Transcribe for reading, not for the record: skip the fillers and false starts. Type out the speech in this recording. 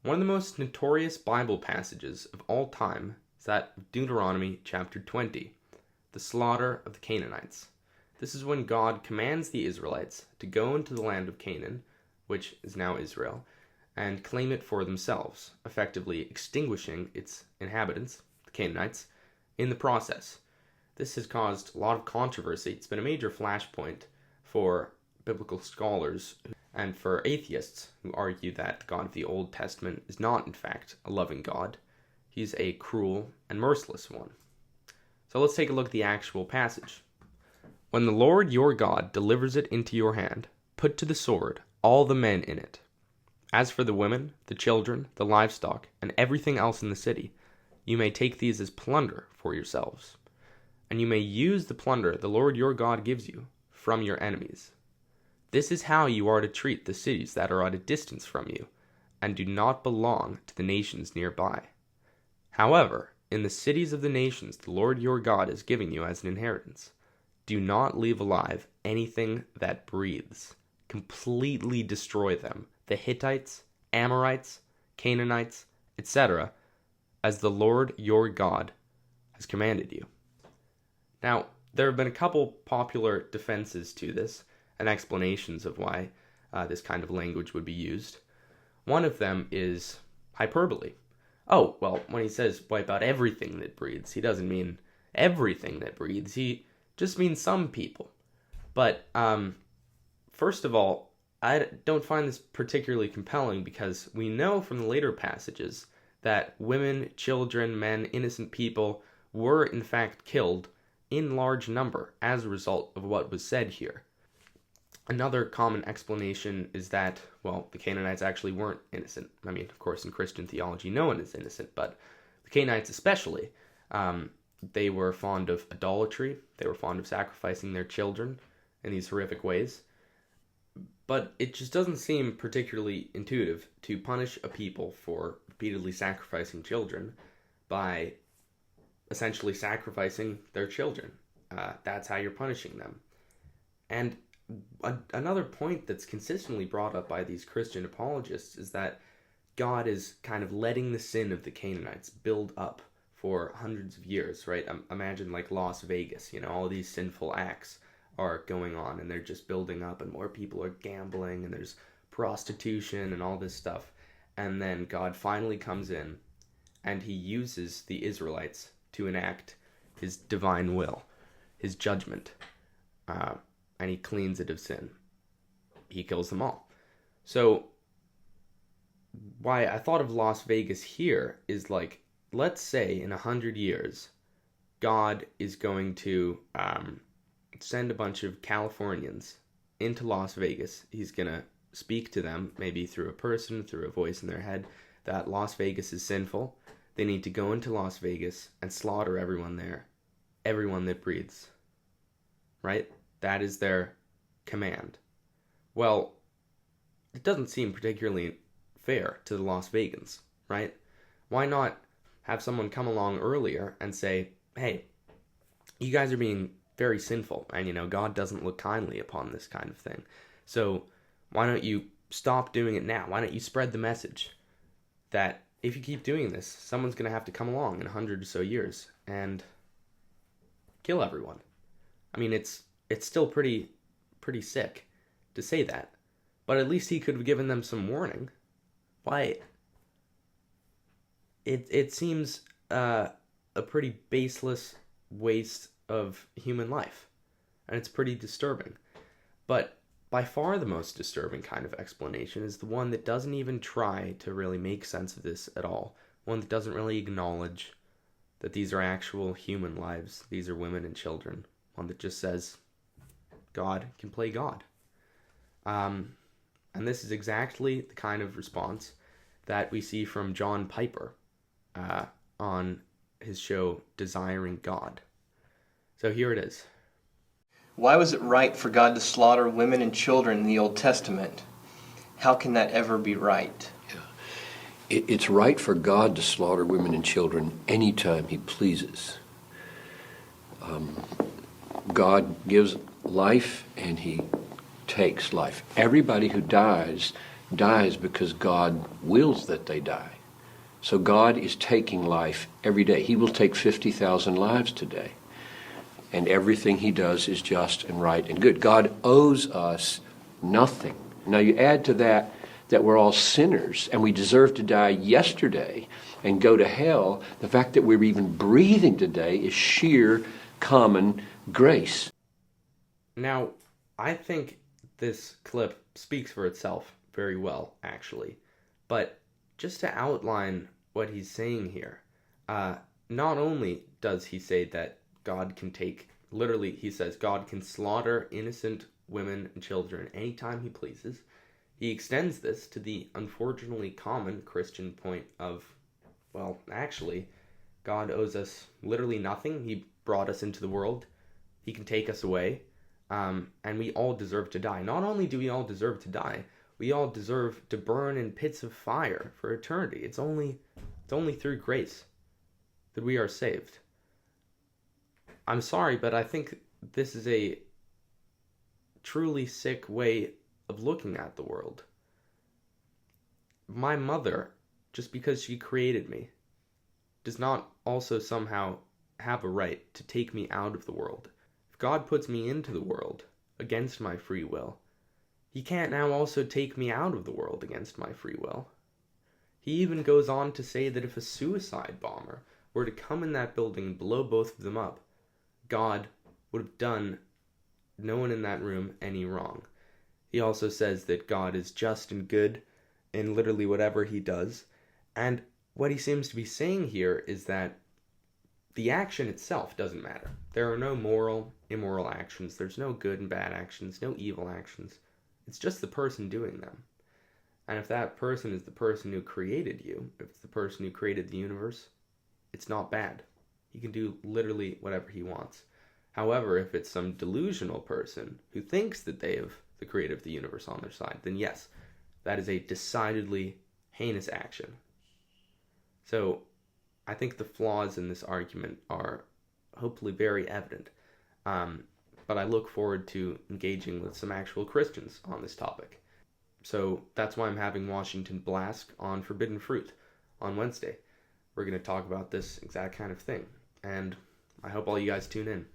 One of the most notorious Bible passages of all time is that of Deuteronomy chapter 20, the slaughter of the Canaanites. This is when God commands the Israelites to go into the land of Canaan, which is now Israel, and claim it for themselves, effectively extinguishing its inhabitants, the Canaanites, in the process. This has caused a lot of controversy. It's been a major flashpoint for biblical scholars and for atheists who argue that the God of the Old Testament is not, in fact, a loving God. He's a cruel and merciless one. So let's take a look at the actual passage. When the Lord your God delivers it into your hand, put to the sword all the men in it. As for the women, the children, the livestock, and everything else in the city, you may take these as plunder for yourselves. And you may use the plunder the Lord your God gives you from your enemies. This is how you are to treat the cities that are at a distance from you, and do not belong to the nations nearby. However, in the cities of the nations the Lord your God is giving you as an inheritance, do not leave alive anything that breathes. Completely destroy them, the Hittites, Amorites, Canaanites, etc., as the Lord your God has commanded you. Now, there have been a couple popular defenses to this, and explanations of why this kind of language would be used. One of them is hyperbole. Oh, well, when he says wipe out everything that breathes, he doesn't mean everything that breathes. He just means some people. But first of all, I don't find this particularly compelling because we know from the later passages that women, children, men, innocent people were in fact killed in large number as a result of what was said here. Another common explanation is that, well, the Canaanites actually weren't innocent. I mean, of course, in Christian theology, no one is innocent, but the Canaanites especially, they were fond of idolatry. They were fond of sacrificing their children in these horrific ways. But it just doesn't seem particularly intuitive to punish a people for repeatedly sacrificing children by essentially sacrificing their children. That's how you're punishing them. And another point that's consistently brought up by these Christian apologists is that God is kind of letting the sin of the Canaanites build up for hundreds of years, right? Imagine like Las Vegas, all these sinful acts are going on and they're just building up and more people are gambling and there's prostitution and all this stuff. And then God finally comes in and he uses the Israelites to enact his divine will, his judgment. And he cleans it of sin. He kills them all. So, why I thought of Las Vegas here is like, let's say in 100 years, God is going to send a bunch of Californians into Las Vegas. He's going to speak to them, maybe through a person, through a voice in their head, that Las Vegas is sinful. They need to go into Las Vegas and slaughter everyone there, everyone that breathes. Right? That is their command. Well, it doesn't seem particularly fair to the Las Vegans, right? Why not have someone come along earlier and say, hey, you guys are being very sinful, and God doesn't look kindly upon this kind of thing. So why don't you stop doing it now? Why don't you spread the message that if you keep doing this, someone's going to have to come along in 100 or so years and kill everyone? I mean, it's still pretty sick to say that. But at least he could have given them some warning. Why? It seems a pretty baseless waste of human life. And it's pretty disturbing. But by far the most disturbing kind of explanation is the one that doesn't even try to really make sense of this at all. One that doesn't really acknowledge that these are actual human lives. These are women and children. One that just says, God can play God. And this is exactly the kind of response that we see from John Piper on his show Desiring God. So here it is. Why was it right for God to slaughter women and children in the Old Testament? How can that ever be right? Yeah. It's right for God to slaughter women and children anytime he pleases. God gives life and he takes life. Everybody who dies dies because God wills that they die. So God is taking life every day. He will take 50,000 lives today. And everything he does is just and right and good. God owes us nothing. Now you add to that we're all sinners and we deserve to die yesterday and go to hell. The fact that we're even breathing today is sheer common grace. Now, I think this clip speaks for itself very well, actually. But just to outline what he's saying here, not only does he say that God can take, literally he says God can slaughter innocent women and children anytime he pleases. He extends this to the unfortunately common Christian point of, well, actually, God owes us literally nothing. He brought us into the world. He can take us away. And we all deserve to die. Not only do we all deserve to die, we all deserve to burn in pits of fire for eternity. It's only through grace that we are saved. I'm sorry, but I think this is a truly sick way of looking at the world. My mother, just because she created me, does not also somehow have a right to take me out of the world. If God puts me into the world against my free will, he can't now also take me out of the world against my free will. He even goes on to say that if a suicide bomber were to come in that building and blow both of them up, God would have done no one in that room any wrong. He also says that God is just and good in literally whatever he does. And what he seems to be saying here is that the action itself doesn't matter. There are no moral, immoral actions. There's no good and bad actions, no evil actions. It's just the person doing them. And if that person is the person who created you, if it's the person who created the universe, it's not bad. He can do literally whatever he wants. However, if it's some delusional person who thinks that they have the creator of the universe on their side, then yes, that is a decidedly heinous action. So, I think the flaws in this argument are hopefully very evident. But I look forward to engaging with some actual Christians on this topic. So that's why I'm having Washington Blask on Forbidden Fruit on Wednesday. We're going to talk about this exact kind of thing. And I hope all you guys tune in.